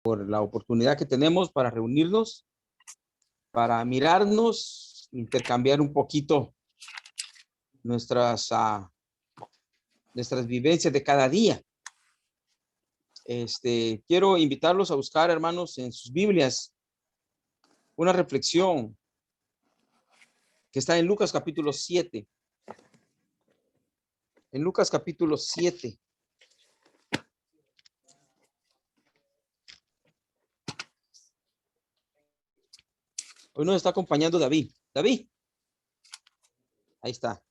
por la oportunidad que tenemos para reunirnos, para mirarnos, intercambiar un poquito nuestras, nuestras vivencias de cada día. Quiero invitarlos a buscar, hermanos, en sus Biblias, una reflexión que está en Lucas capítulo 7. En Lucas capítulo 7. Hoy nos está acompañando David. David. Ahí está.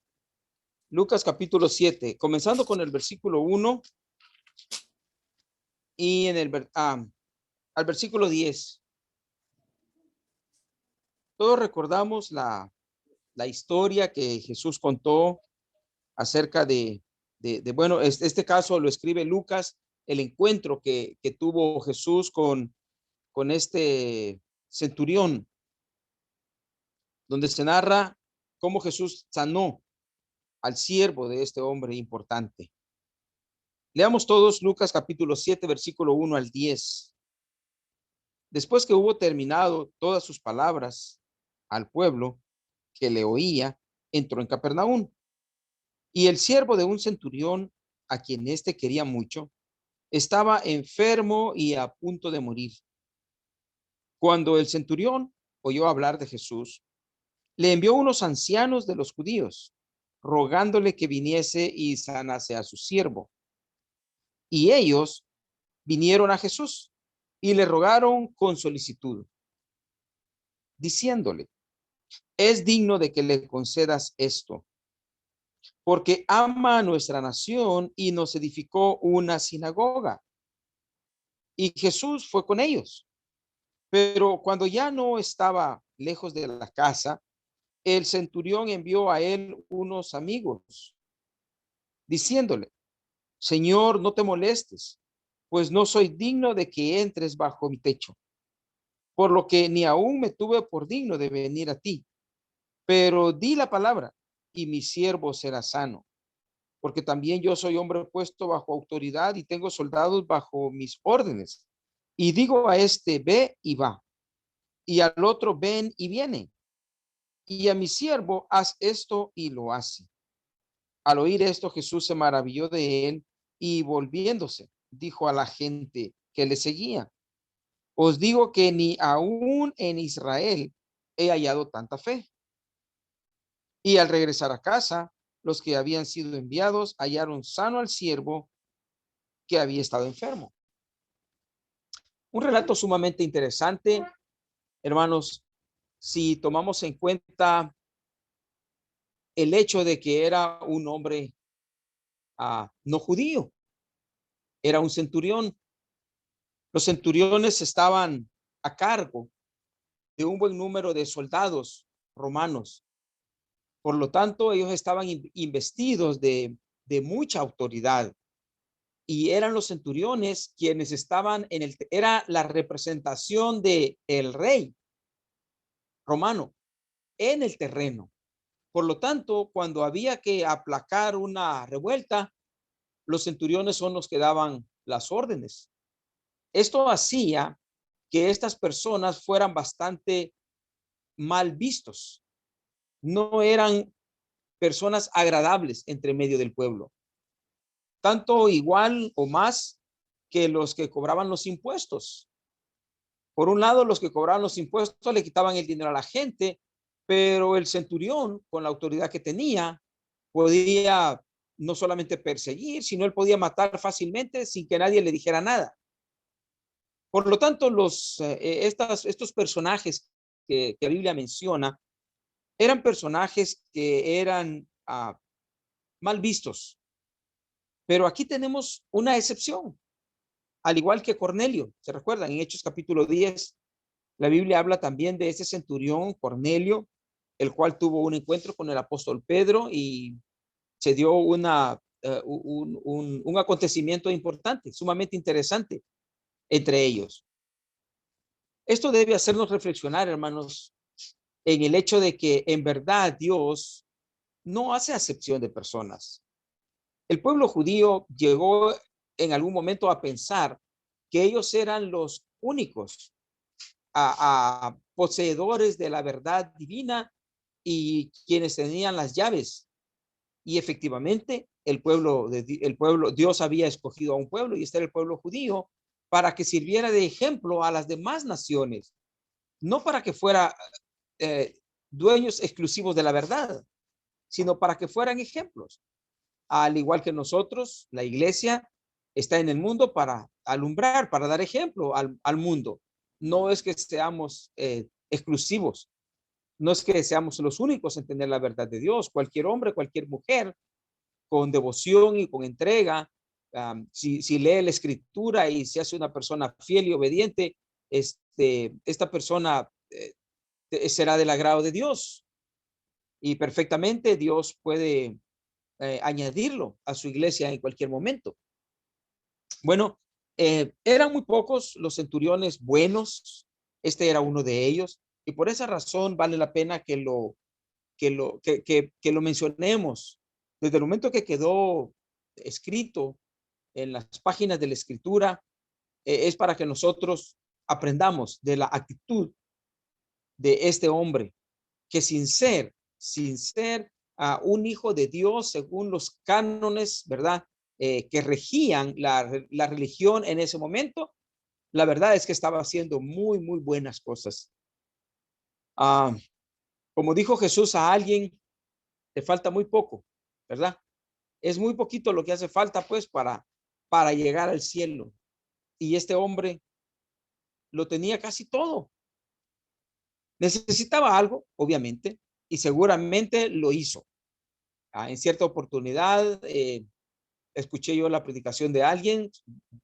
Lucas capítulo 7, comenzando con el versículo 1 y en el al versículo 10. Todos recordamos la historia que Jesús contó acerca bueno, este caso lo escribe Lucas, el encuentro que tuvo Jesús con este centurión, donde se narra cómo Jesús sanó al siervo de este hombre importante. Leamos todos Lucas capítulo 7, versículo 1 al 10. Después que hubo terminado todas sus palabras al pueblo que le oía, entró en Capernaum. Y el siervo de un centurión, a quien éste quería mucho, estaba enfermo y a punto de morir. Cuando el centurión oyó hablar de Jesús, le envió unos ancianos de los judíos, rogándole que viniese y sanase a su siervo. Y ellos vinieron a Jesús y le rogaron con solicitud, diciéndole: es digno de que le concedas esto, porque ama a nuestra nación y nos edificó una sinagoga. Y Jesús fue con ellos. Pero cuando ya no estaba lejos de la casa, el centurión envió a él unos amigos, diciéndole: Señor, no te molestes, pues no soy digno de que entres bajo mi techo, por lo que ni aún me tuve por digno de venir a ti. Pero di la palabra, y mi siervo será sano, porque también yo soy hombre puesto bajo autoridad y tengo soldados bajo mis órdenes. Y digo a este: ve y va, y al otro: ven y viene, y a mi siervo: haz esto, y lo hace. Al oír esto, Jesús se maravilló de él y volviéndose, dijo a la gente que le seguía: os digo que ni aún en Israel he hallado tanta fe. Y al regresar a casa, los que habían sido enviados hallaron sano al siervo que había estado enfermo. Un relato sumamente interesante, hermanos, si tomamos en cuenta el hecho de que era un hombre no judío, era un centurión. Los centuriones estaban a cargo de un buen número de soldados romanos. Por lo tanto, ellos estaban investidos de mucha autoridad. Y eran los centuriones quienes estaban era la representación de el rey romano en el terreno. Por lo tanto, cuando había que aplacar una revuelta, los centuriones son los que daban las órdenes. Esto hacía que estas personas fueran bastante mal vistos. No eran personas agradables entre medio del pueblo. Tanto igual o más que los que cobraban los impuestos. Por un lado, los que cobraban los impuestos le quitaban el dinero a la gente, pero el centurión, con la autoridad que tenía, podía no solamente perseguir, sino él podía matar fácilmente sin que nadie le dijera nada. Por lo tanto, estos personajes que la Biblia menciona eran personajes que eran mal vistos. Pero aquí tenemos una excepción, al igual que Cornelio. ¿Se recuerdan? En Hechos capítulo 10, la Biblia habla también de ese centurión, Cornelio, el cual tuvo un encuentro con el apóstol Pedro y se dio un acontecimiento importante, sumamente interesante entre ellos. Esto debe hacernos reflexionar, hermanos, en el hecho de que en verdad Dios no hace acepción de personas. El pueblo judío llegó en algún momento a pensar que ellos eran los únicos, a poseedores de la verdad divina y quienes tenían las llaves. Y efectivamente, Dios había escogido a un pueblo, y este era el pueblo judío, para que sirviera de ejemplo a las demás naciones, no para que fuera dueños exclusivos de la verdad, sino para que fueran ejemplos. Al igual que nosotros, la iglesia está en el mundo para alumbrar, para dar ejemplo al mundo. No es que seamos exclusivos, no es que seamos los únicos en tener la verdad de Dios. Cualquier hombre, cualquier mujer, con devoción y con entrega, si lee la escritura y se hace una persona fiel y obediente, esta persona será del agrado de Dios, y perfectamente Dios puede añadirlo a su iglesia en cualquier momento. Bueno, eran muy pocos los centuriones buenos. Este era uno de ellos, y por esa razón vale la pena que lo mencionemos. Desde el momento que quedó escrito en las páginas de la escritura, es para que nosotros aprendamos de la actitud de este hombre, que sin ser un hijo de Dios según los cánones, ¿verdad? Que regían la religión en ese momento, la verdad es que estaba haciendo muy, muy buenas cosas. Ah, como dijo Jesús a alguien, te falta muy poco, ¿verdad? Es muy poquito lo que hace falta, pues, para llegar al cielo. Y este hombre lo tenía casi todo. Necesitaba algo, obviamente, y seguramente lo hizo. En cierta oportunidad, escuché yo la predicación de alguien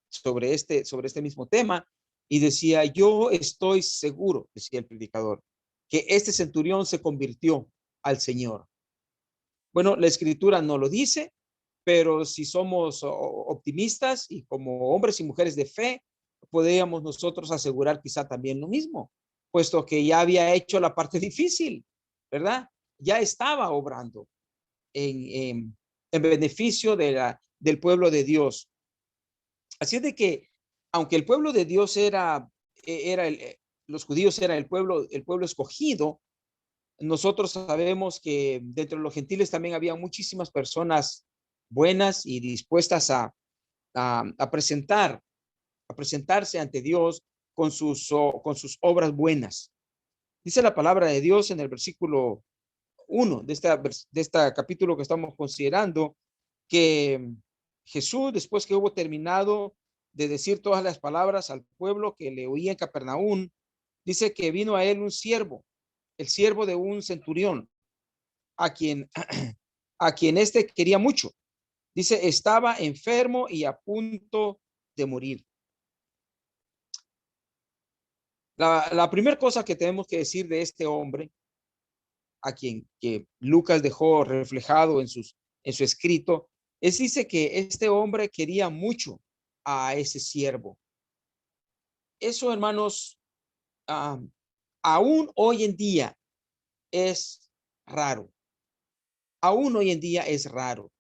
sobre este mismo tema, y decía, yo estoy seguro, decía el predicador, que este centurión se convirtió al Señor. Bueno, la escritura no lo dice, pero si somos optimistas y como hombres y mujeres de fe, podríamos nosotros asegurar quizá también lo mismo, puesto que ya había hecho la parte difícil, ¿verdad? Ya estaba obrando en beneficio del pueblo de Dios. Así es de que, aunque el pueblo de Dios los judíos eran el pueblo escogido, nosotros sabemos que dentro de los gentiles también había muchísimas personas buenas y dispuestas a presentarse ante Dios con sus obras buenas. Dice la palabra de Dios en el versículo 1 de este capítulo que estamos considerando, que Jesús, después que hubo terminado de decir todas las palabras al pueblo que le oía en Capernaum, dice que vino a él un siervo, el siervo de un centurión, a quien, a quien éste quería mucho. Dice, estaba enfermo y a punto de morir. La primera cosa que tenemos que decir de este hombre, a quien que Lucas dejó reflejado en su escrito, dice que este hombre quería mucho a ese siervo. Eso, hermanos, aún hoy en día es raro. Aún hoy en día es raro.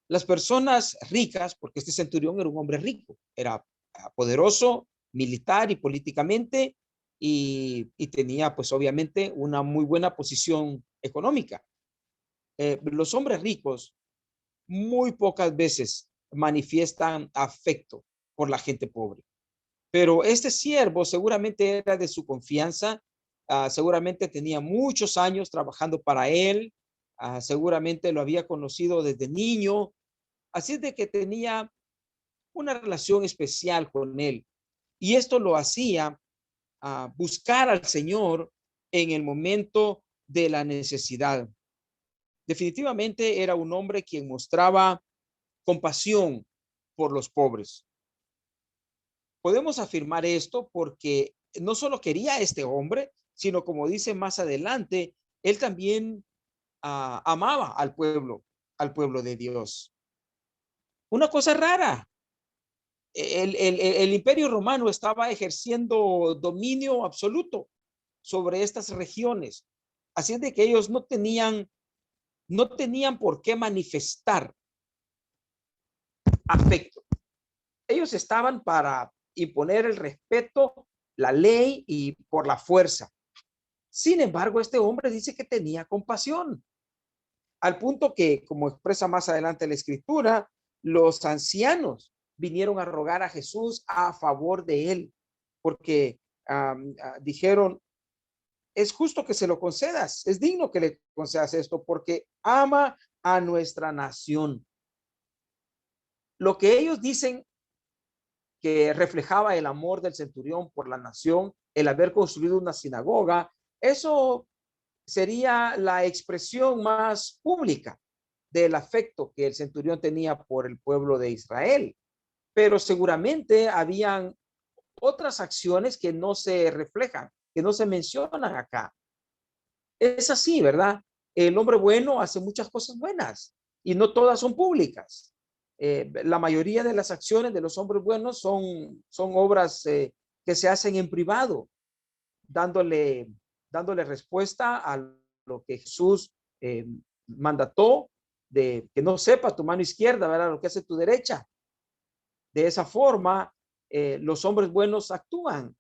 Las personas ricas, porque este centurión era un hombre rico, era poderoso militar y políticamente, y tenía pues obviamente una muy buena posición económica. Los hombres ricos muy pocas veces manifiestan afecto por la gente pobre, pero este siervo seguramente era de su confianza, seguramente tenía muchos años trabajando para él, seguramente lo había conocido desde niño, así es de que tenía una relación especial con él, y esto lo hacía buscar al Señor en el momento de la necesidad. Definitivamente era un hombre quien mostraba compasión por los pobres. Podemos afirmar esto porque no solo quería a este hombre, sino como dice más adelante, él también amaba al pueblo de Dios. Una cosa rara, el Imperio Romano estaba ejerciendo dominio absoluto sobre estas regiones. Así es de que ellos no tenían por qué manifestar afecto. Ellos estaban para imponer el respeto, la ley y por la fuerza. Sin embargo, este hombre dice que tenía compasión, al punto que, como expresa más adelante la escritura, los ancianos vinieron a rogar a Jesús a favor de él, porque dijeron, es justo que se lo concedas, es digno que le concedas esto, porque ama a nuestra nación. Lo que ellos dicen que reflejaba el amor del centurión por la nación, el haber construido una sinagoga, eso sería la expresión más pública del afecto que el centurión tenía por el pueblo de Israel. Pero seguramente habían otras acciones que no se reflejan, que no se mencionan acá. Es así, ¿verdad? El hombre bueno hace muchas cosas buenas y no todas son públicas. La mayoría de las acciones de los hombres buenos son obras que se hacen en privado, dándole, dándole respuesta a lo que Jesús mandató, de que no sepa tu mano izquierda, ¿verdad? Lo que hace tu derecha. De esa forma, los hombres buenos actúan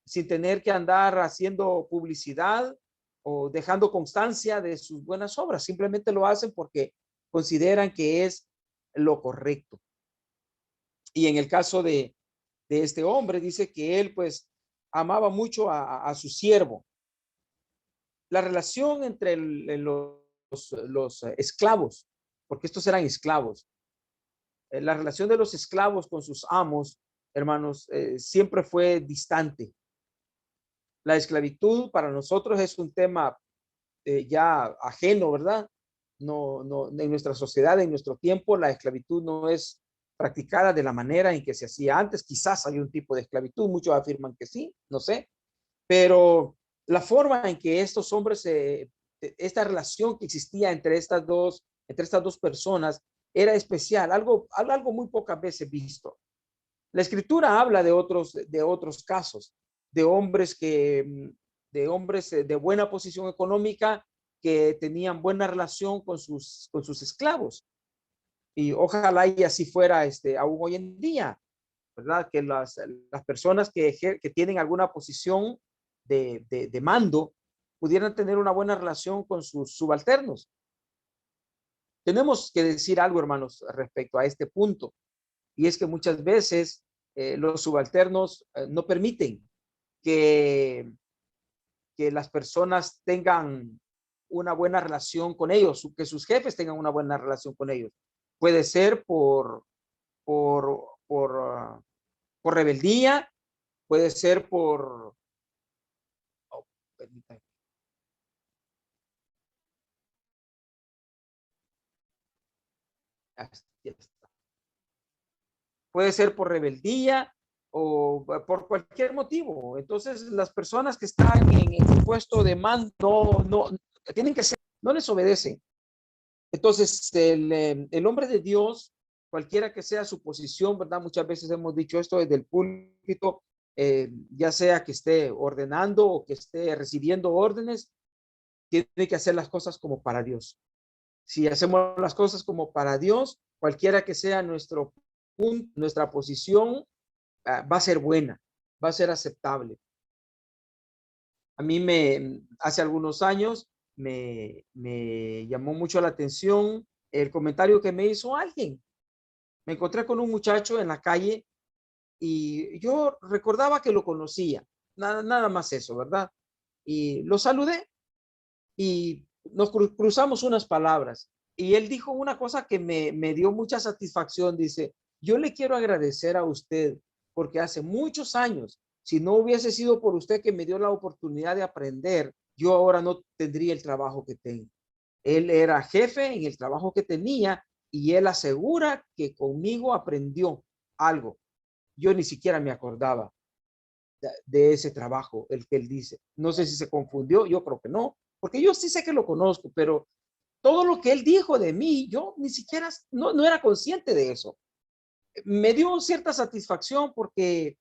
sin tener que andar haciendo publicidad o dejando constancia de sus buenas obras. Simplemente lo hacen porque consideran que es lo correcto. Y en el caso de este hombre, dice que él pues amaba mucho a su siervo. La relación entre los esclavos, porque estos eran esclavos, la relación de los esclavos con sus amos, hermanos, siempre fue distante. La esclavitud para nosotros es un tema ya ajeno, ¿verdad? No, en nuestra sociedad, en nuestro tiempo, la esclavitud no es practicada de la manera en que se hacía antes. Quizás hay un tipo de esclavitud, muchos afirman que sí, no sé, pero la forma en que estos hombres, esta relación que existía entre estas dos personas era especial, algo muy pocas veces visto. La escritura habla de otros casos, de hombres de buena posición económica que tenían buena relación con sus esclavos. Y ojalá y así fuera aún hoy en día, ¿verdad? Que las personas que tienen alguna posición de mando pudieran tener una buena relación con sus subalternos. Tenemos que decir algo, hermanos, respecto a este punto. Y es que muchas veces los subalternos no permiten que, que las personas tengan una buena relación con ellos, que sus jefes tengan una buena relación con ellos. Puede ser por, por, uh, por rebeldía, puede ser oh, permítame. Puede ser por rebeldía o por cualquier motivo. Entonces, las personas que están en el puesto de mando tienen que ser, no les obedecen. Entonces, el hombre de Dios, cualquiera que sea su posición, ¿verdad? Muchas veces hemos dicho esto desde el púlpito, ya sea que esté ordenando o que esté recibiendo órdenes, tiene que hacer las cosas como para Dios. Si hacemos las cosas como para Dios, cualquiera que sea nuestro punto, nuestra posición, va a ser buena, va a ser aceptable. A mí hace algunos años me llamó mucho la atención el comentario que me hizo alguien. Me encontré con un muchacho en la calle y yo recordaba que lo conocía, nada más eso, ¿verdad? Y lo saludé y nos cruzamos unas palabras. Y él dijo una cosa que me dio mucha satisfacción. Dice, yo le quiero agradecer a usted porque hace muchos años, si no hubiese sido por usted que me dio la oportunidad de aprender, yo ahora no tendría el trabajo que tengo. Él era jefe en el trabajo que tenía y él asegura que conmigo aprendió algo. Yo ni siquiera me acordaba de ese trabajo, el que él dice. No sé si se confundió, yo creo que no, porque yo sí sé que lo conozco, pero todo lo que él dijo de mí, yo ni siquiera, no era consciente de eso. Me dio cierta satisfacción porque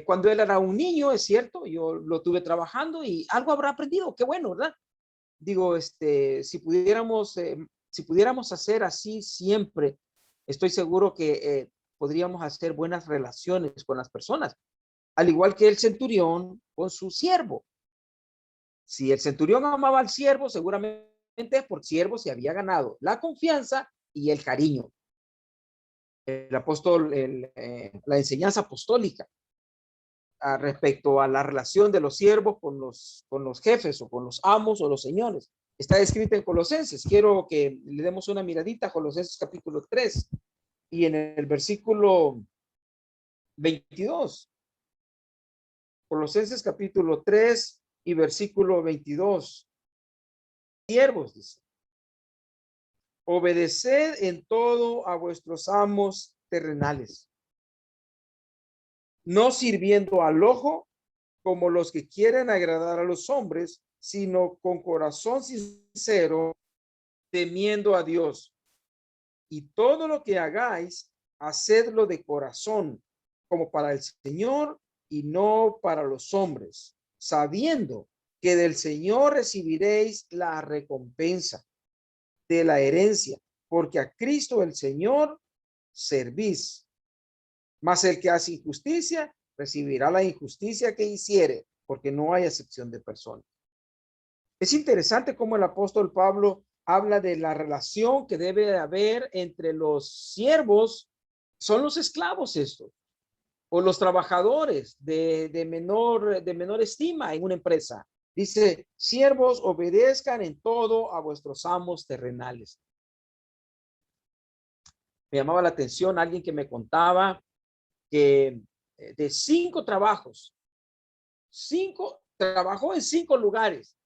cuando él era un niño, es cierto, yo lo tuve trabajando y algo habrá aprendido, qué bueno, ¿verdad? Digo, si pudiéramos hacer así siempre, estoy seguro que podríamos hacer buenas relaciones con las personas, al igual que el centurión con su siervo. Si el centurión amaba al siervo, seguramente por siervo se había ganado la confianza y el cariño. El apóstol, la enseñanza apostólica respecto a la relación de los siervos con los jefes o con los amos o los señores. Está escrita en Colosenses. Quiero que le demos una miradita a Colosenses capítulo 3 y en el versículo 22. Colosenses capítulo 3 y versículo 22. Siervos, dice. Obedeced en todo a vuestros amos terrenales, no sirviendo al ojo como los que quieren agradar a los hombres, sino con corazón sincero, temiendo a Dios. Y todo lo que hagáis, hacedlo de corazón, como para el Señor y no para los hombres, sabiendo que del Señor recibiréis la recompensa de la herencia, porque a Cristo el Señor servís. Mas el que hace injusticia recibirá la injusticia que hiciere, porque no hay acepción de personas. Es interesante cómo el apóstol Pablo habla de la relación que debe haber entre los siervos, son los esclavos estos, o los trabajadores de menor estima en una empresa. Dice, siervos, obedezcan en todo a vuestros amos terrenales. Me llamaba la atención alguien que me contaba que de 5 trabajos, trabajó en 5 lugares.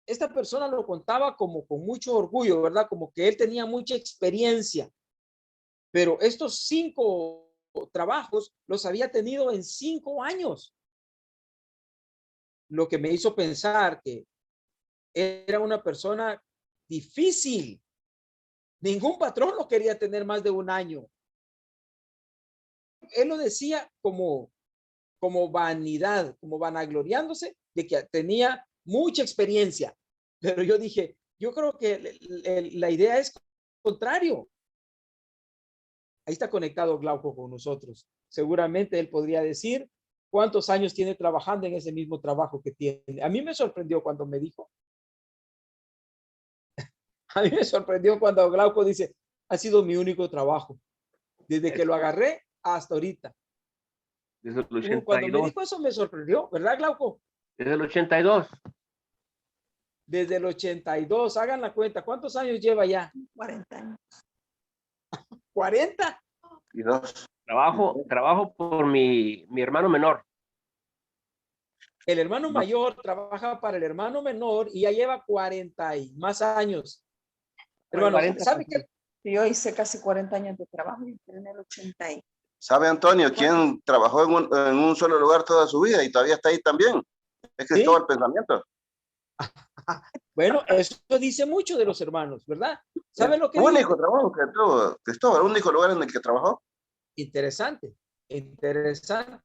Esta persona lo contaba como con mucho orgullo, ¿verdad? Como que él tenía mucha experiencia, pero estos 5 trabajos los había tenido en 5 años. Lo que me hizo pensar que era una persona difícil. Ningún patrón lo quería tener más de 1 año. Él lo decía como vanidad, como vanagloriándose de que tenía mucha experiencia. Pero yo dije, yo creo que la idea es contrario. Ahí está conectado Glauco con nosotros. Seguramente él podría decir cuántos años tiene trabajando en ese mismo trabajo que tiene. A mí me sorprendió cuando me dijo. A mí me sorprendió cuando Glauco dice, ha sido mi único trabajo. Desde que lo agarré hasta ahorita. Desde el 82. Cuando me dijo eso me sorprendió, ¿verdad, Glauco? Desde el 82. Desde el 82, hagan la cuenta. ¿Cuántos años lleva ya? 40 años. 40. Y 2. Trabajo por mi hermano menor. El hermano mayor trabaja para el hermano menor y ya lleva 40 y más años. Hermano, 40, ¿sabe qué? Yo hice casi 40 años de trabajo y entré en el 80. ¿Sabe, Antonio, quién trabajó en un solo lugar toda su vida y todavía está ahí también? Es que ¿Sí? es todo el pensamiento. Bueno, eso dice mucho de los hermanos, ¿verdad? ¿Sabe lo que El dice? único trabajo que tuvo, Cristóbal, el único lugar en el que trabajó. Interesante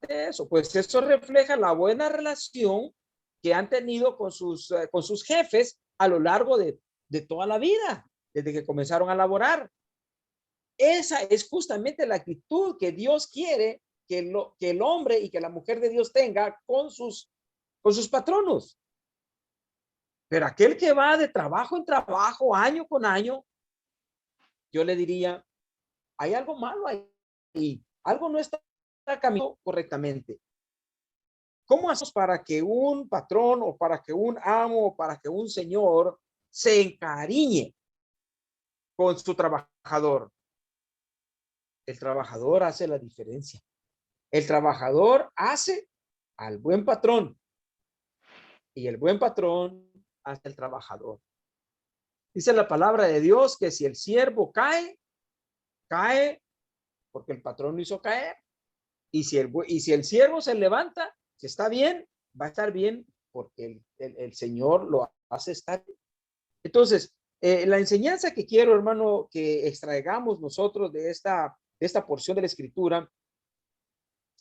eso. Pues eso refleja la buena relación que han tenido con sus jefes a lo largo de toda la vida, desde que comenzaron a laborar. Esa es justamente la actitud que Dios quiere que el hombre y que la mujer de Dios tenga con sus patronos. Pero aquel que va de trabajo en trabajo, año con año, yo le diría, hay algo malo ahí, algo no está caminando correctamente. ¿Cómo hacemos para que un patrón o para que un amo o para que un señor se encariñe con su trabajador? El trabajador hace la diferencia. El trabajador hace al buen patrón y el buen patrón hace al trabajador. Dice la palabra de Dios que si el siervo cae porque el patrón lo hizo caer. Y si el siervo se levanta, si está bien, va a estar bien porque el Señor lo hace estar bien. Entonces, la enseñanza que quiero, hermano, que extraigamos nosotros de esta porción de la Escritura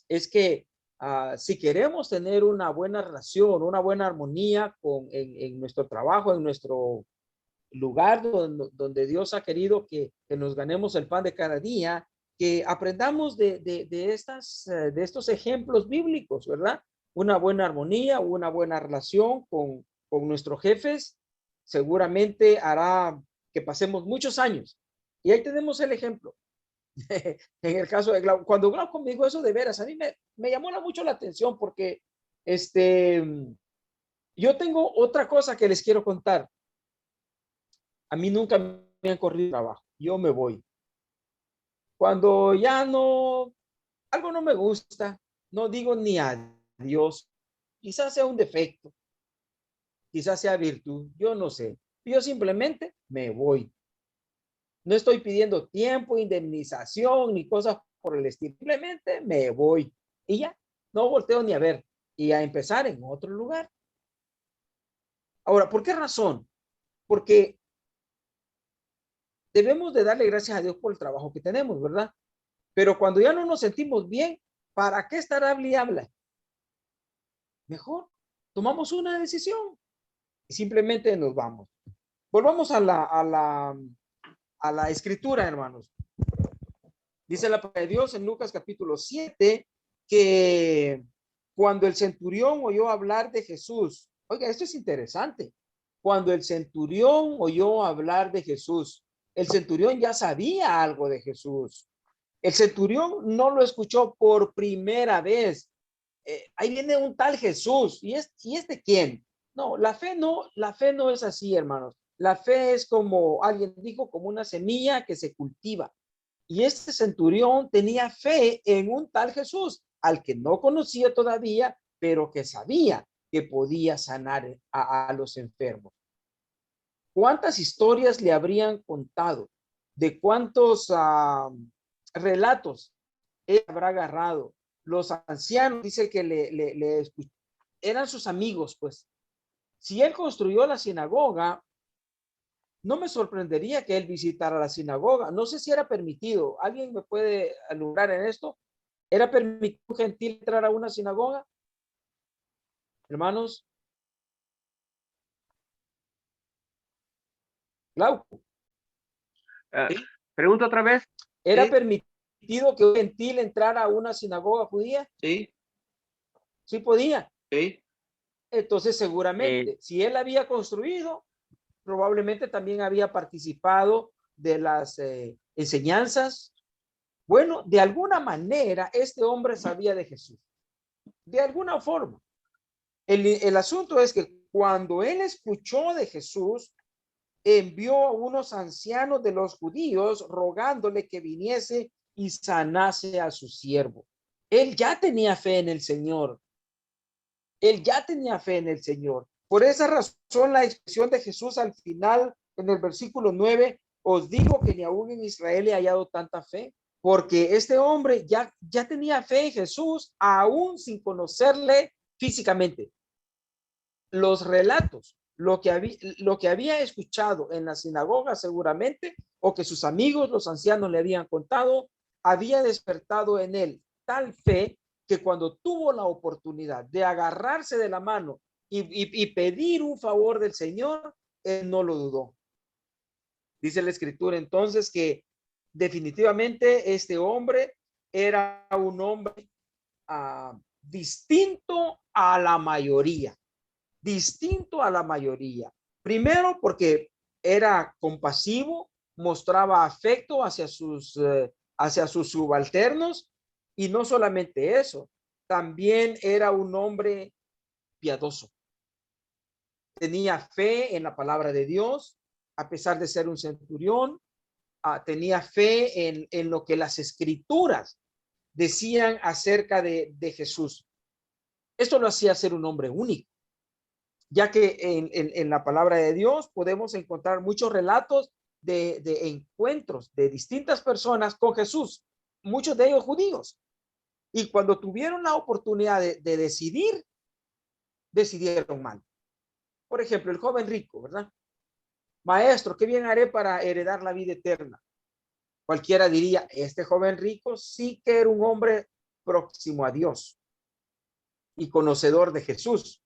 es que si queremos tener una buena relación, una buena armonía en nuestro trabajo, en nuestro lugar donde Dios ha querido que nos ganemos el pan de cada día, que aprendamos de estos ejemplos bíblicos, ¿verdad? Una buena armonía, una buena relación con nuestros jefes, seguramente hará que pasemos muchos años. Y ahí tenemos el ejemplo. En el caso de Glauco, cuando Glauco me dijo eso, de veras, a mí me llamó mucho la atención porque yo tengo otra cosa que les quiero contar. A mí nunca me han corrido trabajo. Yo me voy. Cuando ya no, algo no me gusta, no digo ni adiós. Quizás sea un defecto, quizás sea virtud, yo no sé. Yo simplemente me voy. No estoy pidiendo tiempo, indemnización ni cosas por el estilo. Simplemente me voy y ya, no volteo ni a ver y a empezar en otro lugar. Ahora, ¿por qué razón? Porque debemos de darle gracias a Dios por el trabajo que tenemos, ¿verdad? Pero cuando ya no nos sentimos bien, ¿para qué estar hable y habla? Mejor tomamos una decisión y simplemente nos vamos. Volvamos a la escritura, hermanos. Dice la palabra de Dios en Lucas capítulo 7 que cuando el centurión oyó hablar de Jesús, oiga, esto es interesante. Cuando el centurión oyó hablar de Jesús, el centurión ya sabía algo de Jesús. El centurión no lo escuchó por primera vez. Ahí viene un tal Jesús. ¿Y es de quién? No, la fe no es así, hermanos. La fe es como alguien dijo, como una semilla que se cultiva. Y este centurión tenía fe en un tal Jesús, al que no conocía todavía, pero que sabía que podía sanar a los enfermos. ¿Cuántas historias le habrían contado? ¿De cuántos relatos él habrá agarrado? Los ancianos, dice que le eran sus amigos, pues. Si él construyó la sinagoga, no me sorprendería que él visitara la sinagoga. No sé si era permitido. ¿Alguien me puede alumbrar en esto? ¿Era permitido un gentil entrar a una sinagoga? Hermanos, Glauco, Ah, pregunto otra vez. ¿era Sí. permitido que un gentil entrara a una sinagoga judía? Sí, Sí podía. sí. Entonces, seguramente, si él había construido, probablemente también había participado de las enseñanzas. Bueno, de alguna manera, este hombre sabía de Jesús. De alguna forma. El asunto es que cuando él escuchó de Jesús, envió a unos ancianos de los judíos rogándole que viniese y sanase a su siervo. Él ya tenía fe en el Señor. Él ya tenía fe en el Señor. Por esa razón, la expresión de Jesús al final, en el versículo 9, os digo que ni aún en Israel he hallado tanta fe, porque este hombre ya tenía fe en Jesús, aún sin conocerle físicamente. Los relatos, lo que había escuchado en la sinagoga seguramente, o que sus amigos, los ancianos, le habían contado, había despertado en él tal fe que cuando tuvo la oportunidad de agarrarse de la mano y pedir un favor del Señor, él no lo dudó. Dice la escritura entonces que definitivamente este hombre era un hombre distinto a la mayoría. Distinto a la mayoría. Primero porque era compasivo, mostraba afecto hacia sus subalternos, y no solamente eso, también era un hombre piadoso. Tenía fe en la palabra de Dios, a pesar de ser un centurión. Tenía fe en lo que las escrituras decían acerca de Jesús. Esto lo hacía ser un hombre único, ya que en la palabra de Dios podemos encontrar muchos relatos de encuentros de distintas personas con Jesús, muchos de ellos judíos. Y cuando tuvieron la oportunidad de decidir, decidieron mal. Por ejemplo, el joven rico, ¿verdad? Maestro, ¿qué bien haré para heredar la vida eterna? Cualquiera diría, este joven rico sí que era un hombre próximo a Dios y conocedor de Jesús.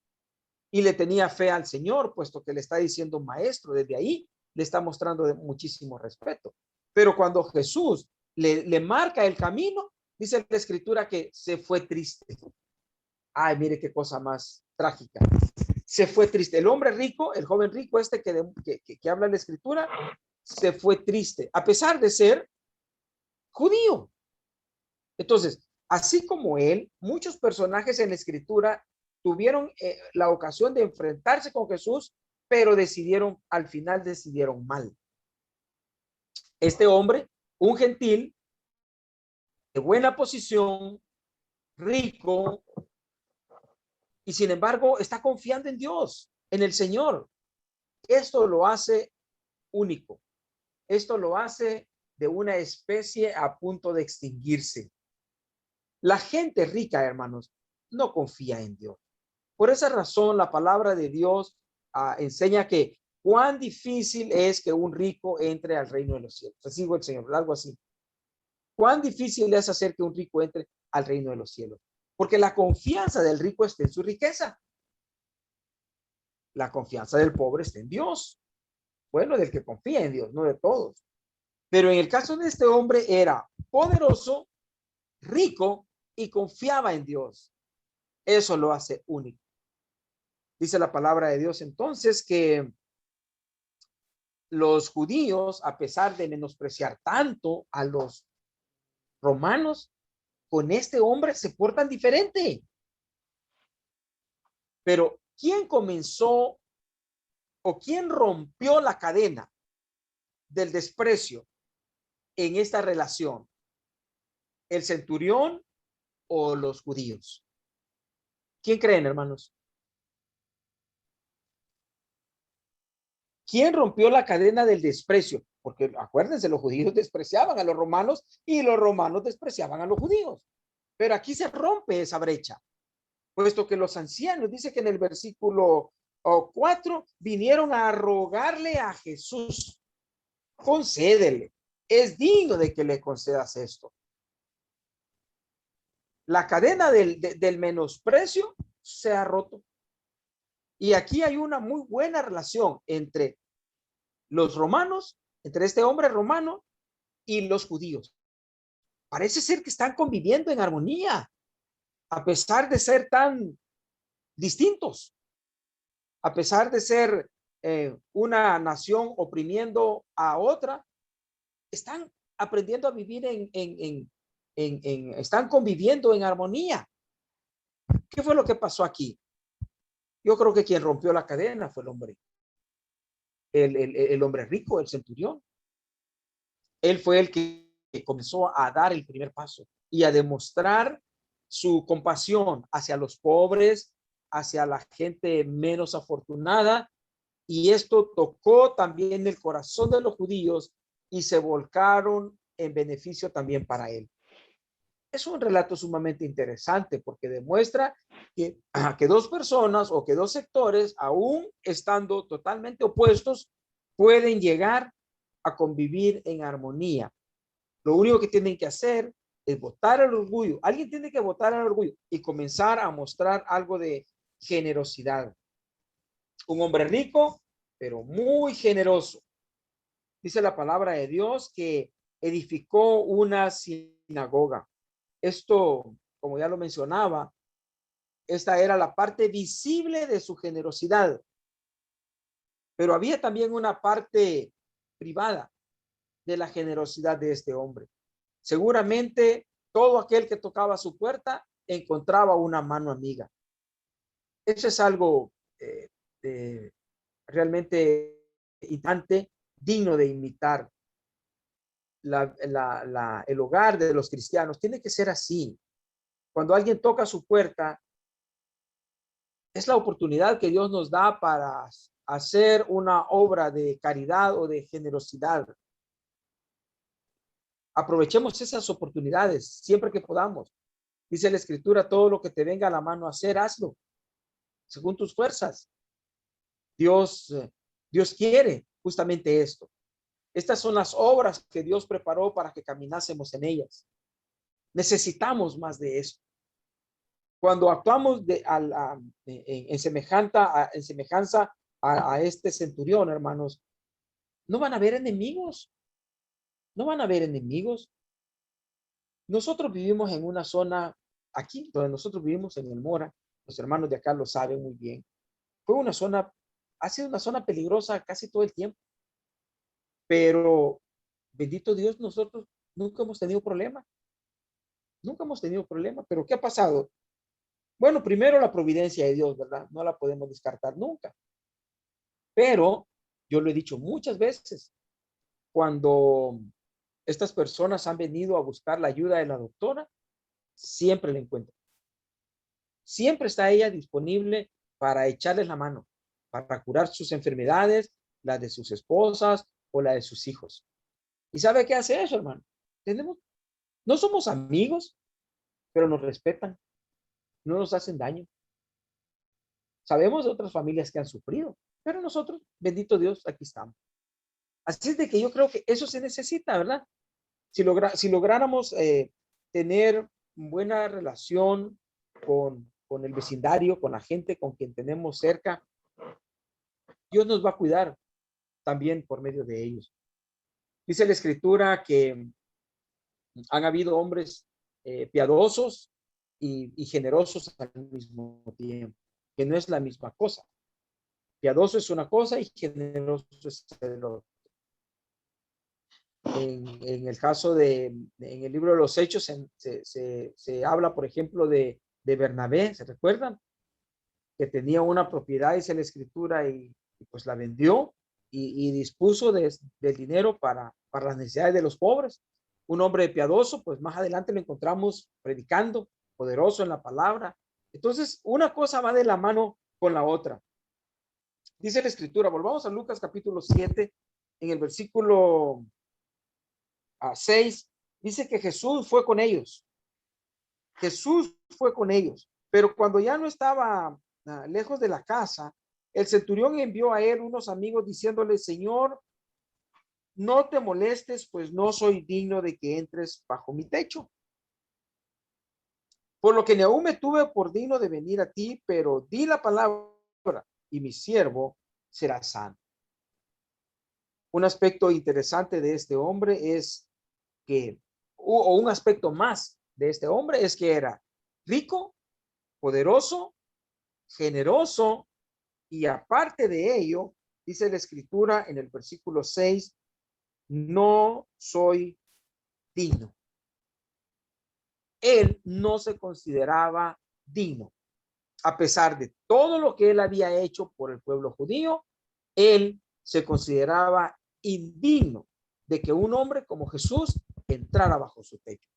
Y le tenía fe al Señor, puesto que le está diciendo maestro. Desde ahí le está mostrando de muchísimo respeto. Pero cuando Jesús le marca el camino, dice la escritura que se fue triste. Ay, mire qué cosa más trágica. Se fue triste. El hombre rico, el joven rico que habla la escritura, se fue triste, a pesar de ser judío. Entonces, así como él, muchos personajes en la escritura tuvieron la ocasión de enfrentarse con Jesús, pero al final decidieron mal. Este hombre, un gentil, de buena posición, rico, y sin embargo está confiando en Dios, en el Señor. Esto lo hace único. Esto lo hace de una especie a punto de extinguirse. La gente rica, hermanos, no confía en Dios. Por esa razón, la palabra de Dios enseña que cuán difícil es que un rico entre al reino de los cielos. Así dijo el Señor, algo así. Cuán difícil es hacer que un rico entre al reino de los cielos. Porque la confianza del rico está en su riqueza. La confianza del pobre está en Dios. Bueno, del que confía en Dios, no de todos. Pero en el caso de este hombre era poderoso, rico y confiaba en Dios. Eso lo hace único. Dice la palabra de Dios entonces que los judíos, a pesar de menospreciar tanto a los romanos, con este hombre se portan diferente. Pero ¿quién comenzó o quién rompió la cadena del desprecio en esta relación? ¿El centurión o los judíos? ¿Quién creen, hermanos? ¿Quién rompió la cadena del desprecio? Porque acuérdense, los judíos despreciaban a los romanos y los romanos despreciaban a los judíos. Pero aquí se rompe esa brecha, puesto que los ancianos, dice que en el versículo 4, vinieron a rogarle a Jesús: concédele, es digno de que le concedas esto. La cadena del menosprecio se ha roto. Y aquí hay una muy buena relación entre los romanos, entre este hombre romano y los judíos. Parece ser que están conviviendo en armonía, a pesar de ser tan distintos, a pesar de ser una nación oprimiendo a otra. Están aprendiendo a vivir están conviviendo en armonía. ¿Qué fue lo que pasó aquí? Yo creo que quien rompió la cadena fue el hombre. El hombre rico, el centurión. Él fue el que comenzó a dar el primer paso y a demostrar su compasión hacia los pobres, hacia la gente menos afortunada. Y esto tocó también el corazón de los judíos y se volcaron en beneficio también para él. Es un relato sumamente interesante porque demuestra que dos personas o que dos sectores, aún estando totalmente opuestos, pueden llegar a convivir en armonía. Lo único que tienen que hacer es botar el orgullo. Alguien tiene que botar el orgullo y comenzar a mostrar algo de generosidad. Un hombre rico, pero muy generoso. Dice la palabra de Dios que edificó una sinagoga. Esto, como ya lo mencionaba, esta era la parte visible de su generosidad. Pero había también una parte privada de la generosidad de este hombre. Seguramente todo aquel que tocaba su puerta encontraba una mano amiga. Eso es algo realmente digno de imitar. El hogar de los cristianos tiene que ser así. Cuando alguien toca su puerta, es la oportunidad que Dios nos da para hacer una obra de caridad o de generosidad. Aprovechemos esas oportunidades siempre que podamos. Dice la escritura: todo lo que te venga a la mano a hacer, hazlo según tus fuerzas. Dios quiere justamente esto. Estas son las obras que Dios preparó para que caminásemos en ellas. Necesitamos más de esto. Cuando actuamos en semejanza a este centurión, hermanos, no van a haber enemigos. No van a haber enemigos. nosotros vivimos en una zona, aquí donde nosotros vivimos en el Mora, los hermanos de acá lo saben muy bien. Fue una zona, ha sido una zona peligrosa casi todo el tiempo, pero bendito Dios, nosotros nunca hemos tenido problema. Nunca hemos tenido problema, pero ¿qué ha pasado? Bueno, primero la providencia de Dios, ¿verdad? No la podemos descartar nunca. Pero yo lo he dicho muchas veces, cuando estas personas han venido a buscar la ayuda de la doctora, siempre la encuentro. Siempre está ella disponible para echarles la mano, para curar sus enfermedades, la de sus esposas o la de sus hijos. ¿Y sabe qué hace eso, hermano? No somos amigos, pero nos respetan, no nos hacen daño. Sabemos de otras familias que han sufrido, pero nosotros, bendito Dios, aquí estamos. Así es de que yo creo que eso se necesita, ¿verdad? Si lográramos tener buena relación con el vecindario, con la gente con quien tenemos cerca, Dios nos va a cuidar también por medio de ellos. Dice la Escritura que han habido hombres piadosos y generosos al mismo tiempo, que no es la misma cosa. Piadoso es una cosa y generoso es el otro. En el caso en el libro de los Hechos se habla, por ejemplo, de Bernabé, ¿se recuerdan? Que tenía una propiedad, dice la Escritura, y pues la vendió y dispuso del dinero para las necesidades de los pobres. Un hombre piadoso, pues más adelante lo encontramos predicando, poderoso en la palabra. Entonces, una cosa va de la mano con la otra. Dice la Escritura, volvamos a Lucas capítulo 7, en el versículo 6, dice que Jesús fue con ellos. Jesús fue con ellos, pero cuando ya no estaba lejos de la casa, el centurión envió a él unos amigos diciéndole: Señor, no te molestes, pues no soy digno de que entres bajo mi techo. Por lo que ni aún me tuve por digno de venir a ti, pero di la palabra y mi siervo será sano. Un aspecto interesante de este hombre es que, o un aspecto más de este hombre, es que era rico, poderoso, generoso, y aparte de ello, dice la Escritura en el versículo 6, no soy digno. Él no se consideraba digno. A pesar de todo lo que él había hecho por el pueblo judío, él se consideraba indigno de que un hombre como Jesús entrara bajo su techo.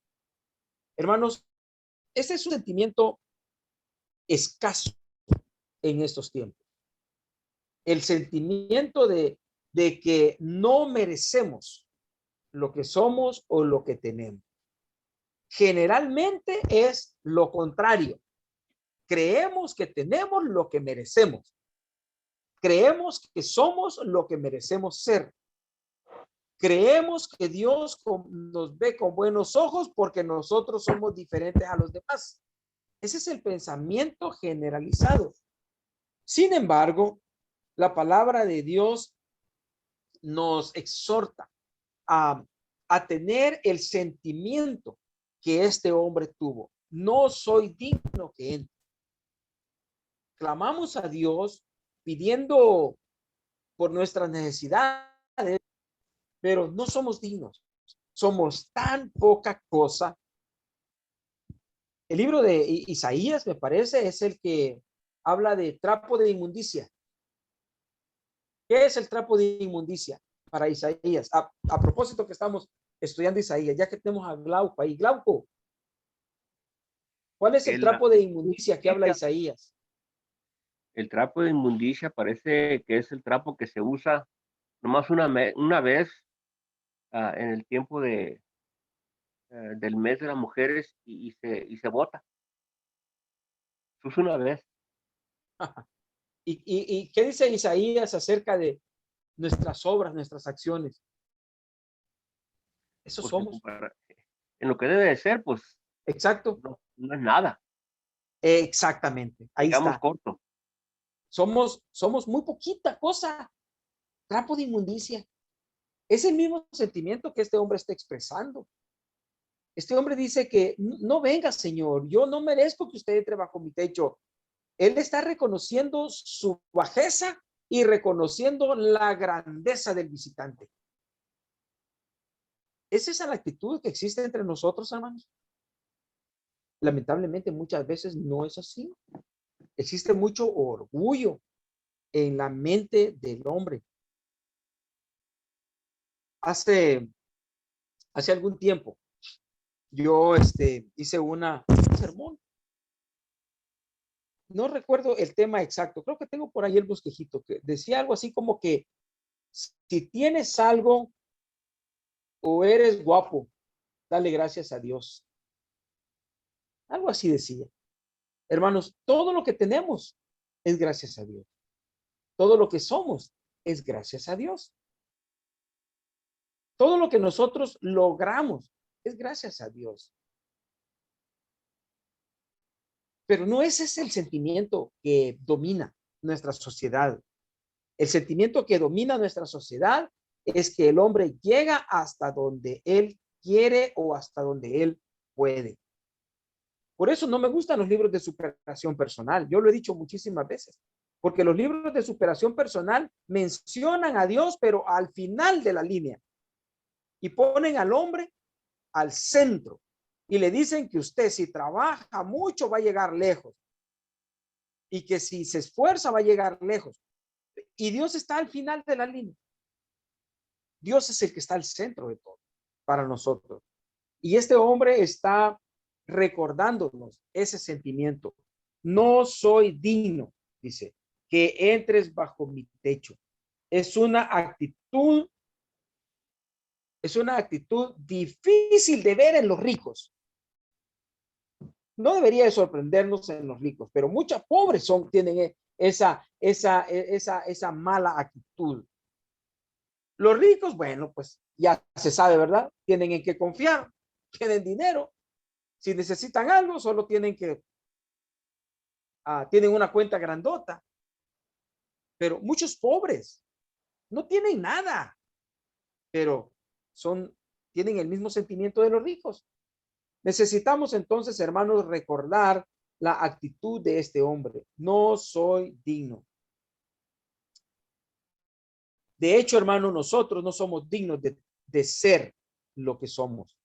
Hermanos, ese es un sentimiento escaso en estos tiempos. El sentimiento de que no merecemos lo que somos o lo que tenemos. Generalmente es lo contrario. Creemos que tenemos lo que merecemos. Creemos que somos lo que merecemos ser. Creemos que Dios nos ve con buenos ojos porque nosotros somos diferentes a los demás. Ese es el pensamiento generalizado. Sin embargo, la palabra de Dios nos exhorta a tener el sentimiento que este hombre tuvo. No soy digno que entre. Clamamos a Dios pidiendo por nuestras necesidades, pero no somos dignos. Somos tan poca cosa. El libro de Isaías, me parece, es el que habla de trapo de inmundicia. ¿Qué es el trapo de inmundicia para Isaías? A propósito que estamos estudiando Isaías, ya que tenemos a Glauco ahí. Glauco, ¿cuál es el trapo de inmundicia que habla Isaías? El trapo de inmundicia parece que es el trapo que se usa nomás una vez en el tiempo del mes de las mujeres y se bota. Se usa una vez. ¿Y qué dice Isaías acerca de nuestras obras, nuestras acciones? Eso Pues somos. en lo que debe de ser, pues. Exacto. No es nada. Exactamente. Ahí Estamos está. cortos. Somos muy poquita cosa. Trapo de inmundicia. Es el mismo sentimiento que este hombre está expresando. Este hombre dice que no venga, Señor, yo no merezco que usted entre bajo mi techo. Él está reconociendo su bajeza y reconociendo la grandeza del visitante. ¿Es esa la actitud que existe entre nosotros, hermanos? Lamentablemente muchas veces no es así. Existe mucho orgullo en la mente del hombre. Hace algún tiempo yo hice un sermón. No recuerdo el tema exacto. Creo que tengo por ahí el bosquejito que decía algo así como que si tienes algo o eres guapo, dale gracias a Dios. Algo así decía. Hermanos, todo lo que tenemos es gracias a Dios. Todo lo que somos es gracias a Dios. Todo lo que nosotros logramos es gracias a Dios. Pero no ese es el sentimiento que domina nuestra sociedad. El sentimiento que domina nuestra sociedad es que el hombre llega hasta donde él quiere o hasta donde él puede. Por eso no me gustan los libros de superación personal. Yo lo he dicho muchísimas veces, porque los libros de superación personal mencionan a Dios, pero al final de la línea, y ponen al hombre al centro y le dicen que usted si trabaja mucho va a llegar lejos y que si se esfuerza va a llegar lejos. Y Dios está al final de la línea. Dios es el que está al centro de todo para nosotros. Y este hombre está recordándonos ese sentimiento. No soy digno, dice, que entres bajo mi techo. Es una actitud difícil de ver en los ricos. No debería de sorprendernos en los ricos, pero muchos pobres tienen esa mala actitud. Los ricos, bueno, pues ya se sabe, ¿verdad? Tienen en qué confiar, tienen dinero. Si necesitan algo, solo tienen una cuenta grandota. Pero muchos pobres no tienen nada, pero tienen el mismo sentimiento de los ricos. Necesitamos entonces, hermanos, recordar la actitud de este hombre. No soy digno. De hecho, hermano, nosotros no somos dignos de ser lo que somos,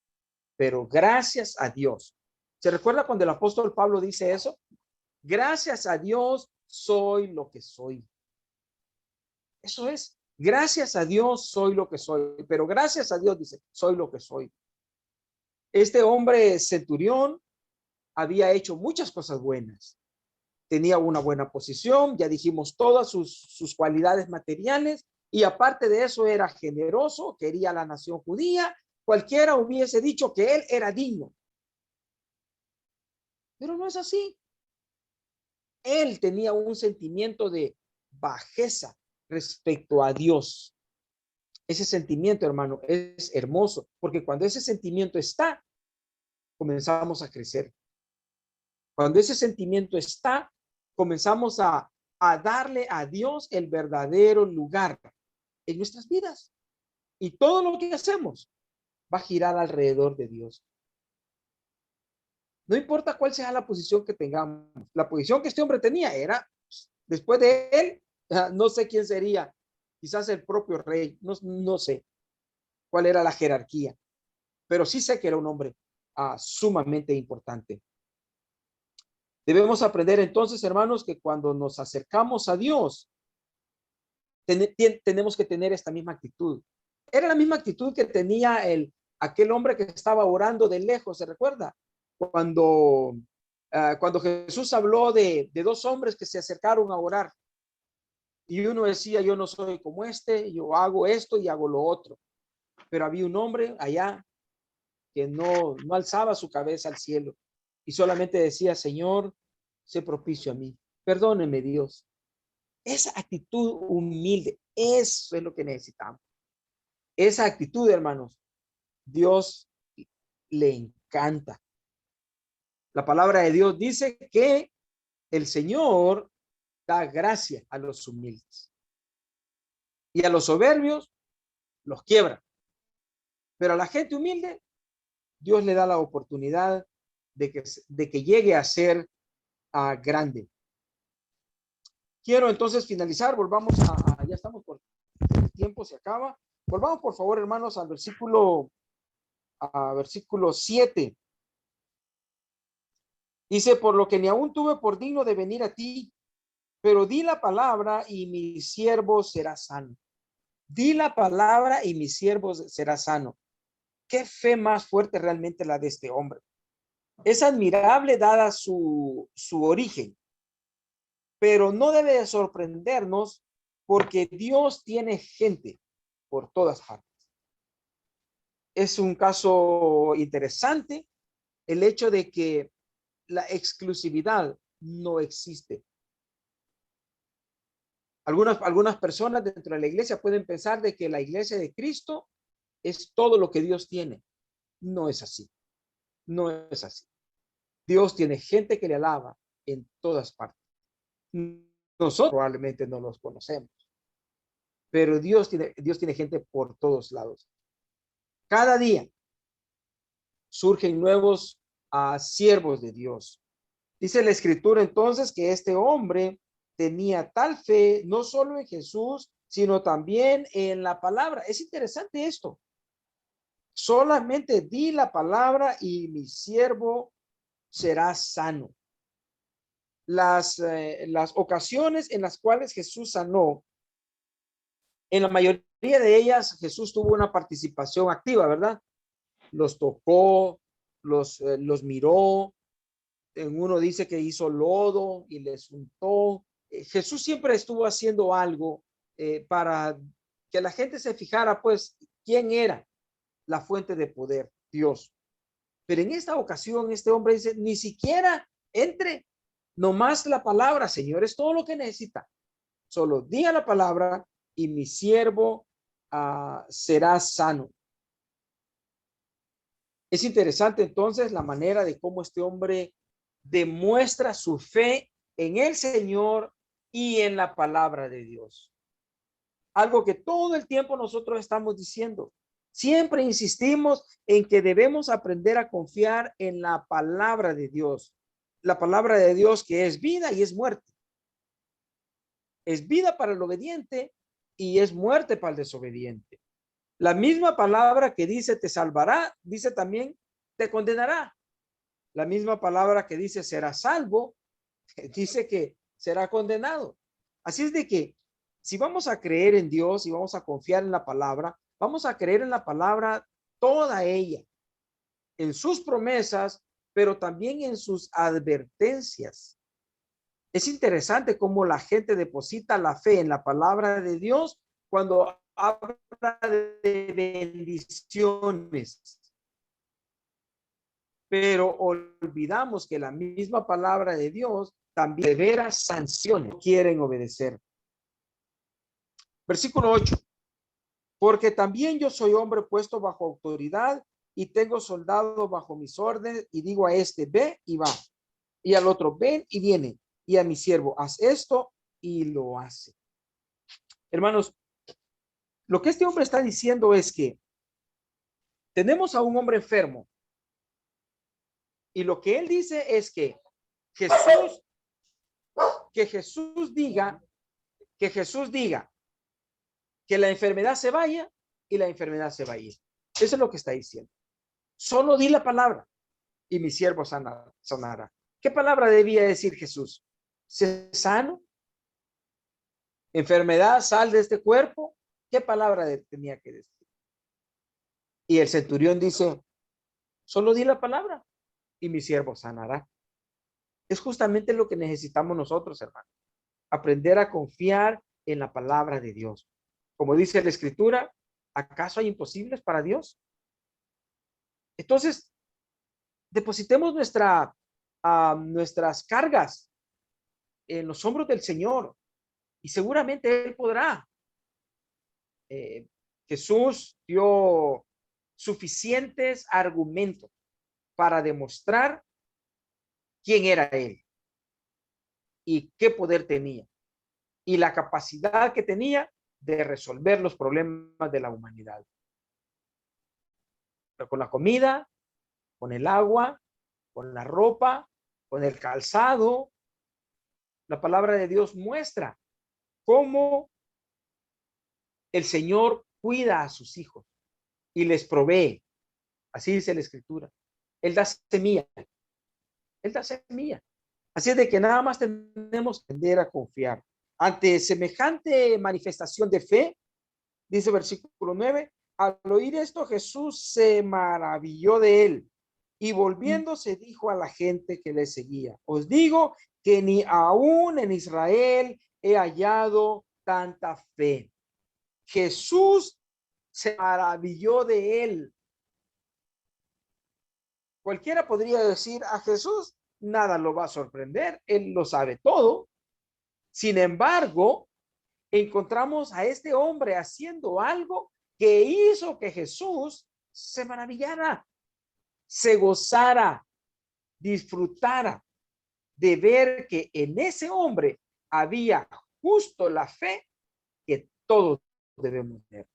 pero gracias a Dios. ¿Se recuerda cuando el apóstol Pablo dice eso? Gracias a Dios soy lo que soy. Eso es. Gracias a Dios soy lo que soy, pero gracias a Dios dice, soy lo que soy. Este hombre centurión había hecho muchas cosas buenas. Tenía una buena posición, ya dijimos todas sus cualidades materiales, y aparte de eso era generoso, quería a la nación judía. Cualquiera hubiese dicho que él era digno. Pero no es así. Él tenía un sentimiento de bajeza respecto a Dios. Ese sentimiento, hermano, es hermoso, porque cuando ese sentimiento está, comenzamos a crecer. Cuando ese sentimiento está, comenzamos a darle a Dios el verdadero lugar en nuestras vidas. Y todo lo que hacemos va a girar alrededor de Dios. No importa cuál sea la posición que tengamos. La posición que este hombre tenía era, después de él, no sé quién sería, quizás el propio rey, no sé cuál era la jerarquía, pero sí sé que era un hombre sumamente importante. Debemos aprender entonces, hermanos, que cuando nos acercamos a Dios, tenemos que tener esta misma actitud. Era la misma actitud que tenía aquel hombre que estaba orando de lejos, ¿se recuerda? Cuando Jesús habló de dos hombres que se acercaron a orar. Y uno decía, yo no soy como yo hago esto y hago lo otro. Pero había un hombre allá que no alzaba su cabeza al cielo y solamente decía, Señor, sé propicio a mí. Perdóneme, Dios. Esa actitud humilde, eso es lo que necesitamos. Esa actitud, hermanos, Dios le encanta. La palabra de Dios dice que el Señor da gracia a los humildes y a los soberbios los quiebra. Pero a la gente humilde Dios le da la oportunidad de que llegue a ser grande. Quiero entonces finalizar. Volvamos ya estamos por el tiempo, se acaba. Volvamos por favor, hermanos, al versículo 7. Dice, por lo que ni aún tuve por digno de venir a ti, pero di la palabra y mi siervo será sano. Di la palabra y mi siervo será sano. Qué fe más fuerte realmente la de este hombre. Es admirable dada su origen, pero no debe de sorprendernos porque Dios tiene gente por todas partes. Es un caso interesante el hecho de que la exclusividad no existe. Algunas personas dentro de la iglesia pueden pensar de que la iglesia de Cristo es todo lo que Dios tiene. No es así. No es así. Dios tiene gente que le alaba en todas partes. Nosotros probablemente no los conocemos, pero Dios tiene gente por todos lados. Cada día surgen nuevos siervos de Dios. Dice la escritura entonces que este hombre tenía tal fe, no solo en Jesús, sino también en la palabra. Es interesante esto. Solamente di la palabra y mi siervo será sano. Las ocasiones en las cuales Jesús sanó, en la mayoría de ellas Jesús tuvo una participación activa, ¿verdad? Los tocó, los miró. En uno dice que hizo lodo y les untó. Jesús siempre estuvo haciendo algo para que la gente se fijara, pues, quién era la fuente de poder, Dios. Pero en esta ocasión, este hombre dice, ni siquiera entre, nomás la palabra, Señor, es todo lo que necesita. Solo diga la palabra y mi siervo será sano. Es interesante entonces la manera de cómo este hombre demuestra su fe en el Señor y en la palabra de Dios. Algo que todo el tiempo nosotros estamos diciendo. Siempre insistimos en que debemos aprender a confiar en la palabra de Dios. La palabra de Dios que es vida y es muerte. Es vida para el obediente y es muerte para el desobediente. La misma palabra que dice te salvará, dice también te condenará. La misma palabra que dice será salvo, dice que será condenado. Así es de que si vamos a creer en Dios y vamos a confiar en la palabra, vamos a creer en la palabra toda ella, en sus promesas, pero también en sus advertencias. Es interesante cómo la gente deposita la fe en la palabra de Dios cuando habla de bendiciones. Pero olvidamos que la misma palabra de Dios también severas sanciones quieren obedecer. Versículo 8. Porque también yo soy hombre puesto bajo autoridad y tengo soldado bajo mis órdenes y digo a este ve y va y al otro ven y viene y a mi siervo haz esto y lo hace. Hermanos, lo que este hombre está diciendo es que tenemos a un hombre enfermo y lo que él dice es que Jesús diga que la enfermedad se vaya y la enfermedad se va a ir. Eso es lo que está diciendo. Solo di la palabra y mi siervo sanará. ¿Qué palabra debía decir Jesús? ¿Sé sano? ¿Enfermedad, sal de este cuerpo? ¿Qué palabra tenía que decir? Y el centurión dice, solo di la palabra y mi siervo sanará. Es justamente lo que necesitamos nosotros, hermanos. Aprender a confiar en la palabra de Dios. Como dice la Escritura, ¿acaso hay imposibles para Dios? Entonces, depositemos nuestras cargas en los hombros del Señor y seguramente Él podrá. Jesús dio suficientes argumentos para demostrar quién era Él y qué poder tenía y la capacidad que tenía de resolver los problemas de la humanidad. Pero con la comida, con el agua, con la ropa, con el calzado. La palabra de Dios muestra cómo el Señor cuida a sus hijos y les provee. Así dice la Escritura. Él da semilla. Él da semilla. Así es de que nada más tenemos que aprender a confiar. Ante semejante manifestación de fe, dice versículo 9, al oír esto Jesús se maravilló de él y volviéndose dijo a la gente que le seguía, os digo que ni aún en Israel he hallado tanta fe. Jesús se maravilló de él. Cualquiera podría decir a Jesús, nada lo va a sorprender, él lo sabe todo. Sin embargo, encontramos a este hombre haciendo algo que hizo que Jesús se maravillara, se gozara, disfrutara de ver que en ese hombre había justo la fe que todos debemos tener.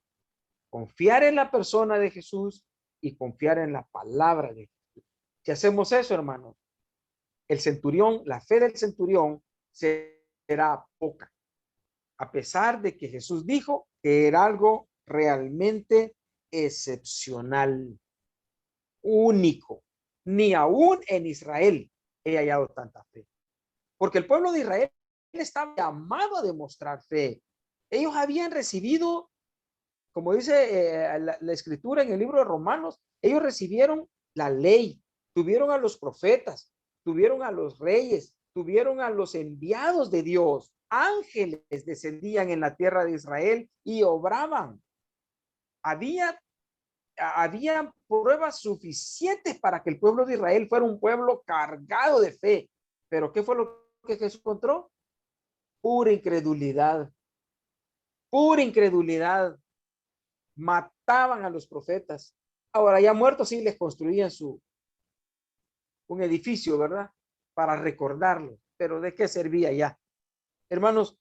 Confiar en la persona de Jesús y confiar en la palabra de Jesús. Si hacemos eso, hermanos, el centurión, la fe del centurión será poca, a pesar de que Jesús dijo que era algo realmente excepcional, único. Ni aún en Israel he hallado tanta fe, porque el pueblo de Israel estaba llamado a demostrar fe. Ellos habían recibido, como dice la Escritura en el libro de Romanos, ellos recibieron la ley, tuvieron a los profetas, tuvieron a los reyes, tuvieron a los enviados de Dios. Ángeles descendían en la tierra de Israel y obraban. Había pruebas suficientes para que el pueblo de Israel fuera un pueblo cargado de fe. Pero ¿qué fue lo que Jesús encontró? Pura incredulidad. Pura incredulidad. Mataban a los profetas. Ahora ya muertos sí les construían un edificio, ¿verdad? Para recordarlo. Pero ¿de qué servía ya? Hermanos,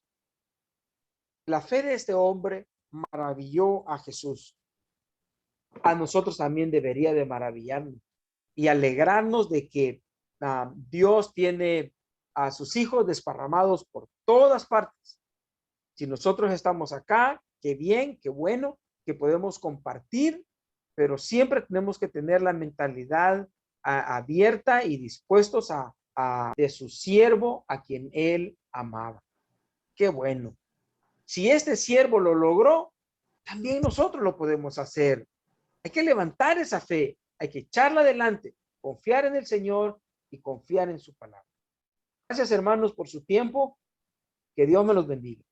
la fe de este hombre maravilló a Jesús. A nosotros también debería de maravillarnos y alegrarnos de que Dios tiene a sus hijos desparramados por todas partes. Si nosotros estamos acá, qué bien, qué bueno, que podemos compartir, pero siempre tenemos que tener la mentalidad abierta y dispuestos de su siervo a quien él amaba. Qué bueno. Si este siervo lo logró, también nosotros lo podemos hacer. Hay que levantar esa fe, hay que echarla adelante, confiar en el Señor y confiar en su palabra. Gracias, hermanos, por su tiempo. Que Dios me los bendiga.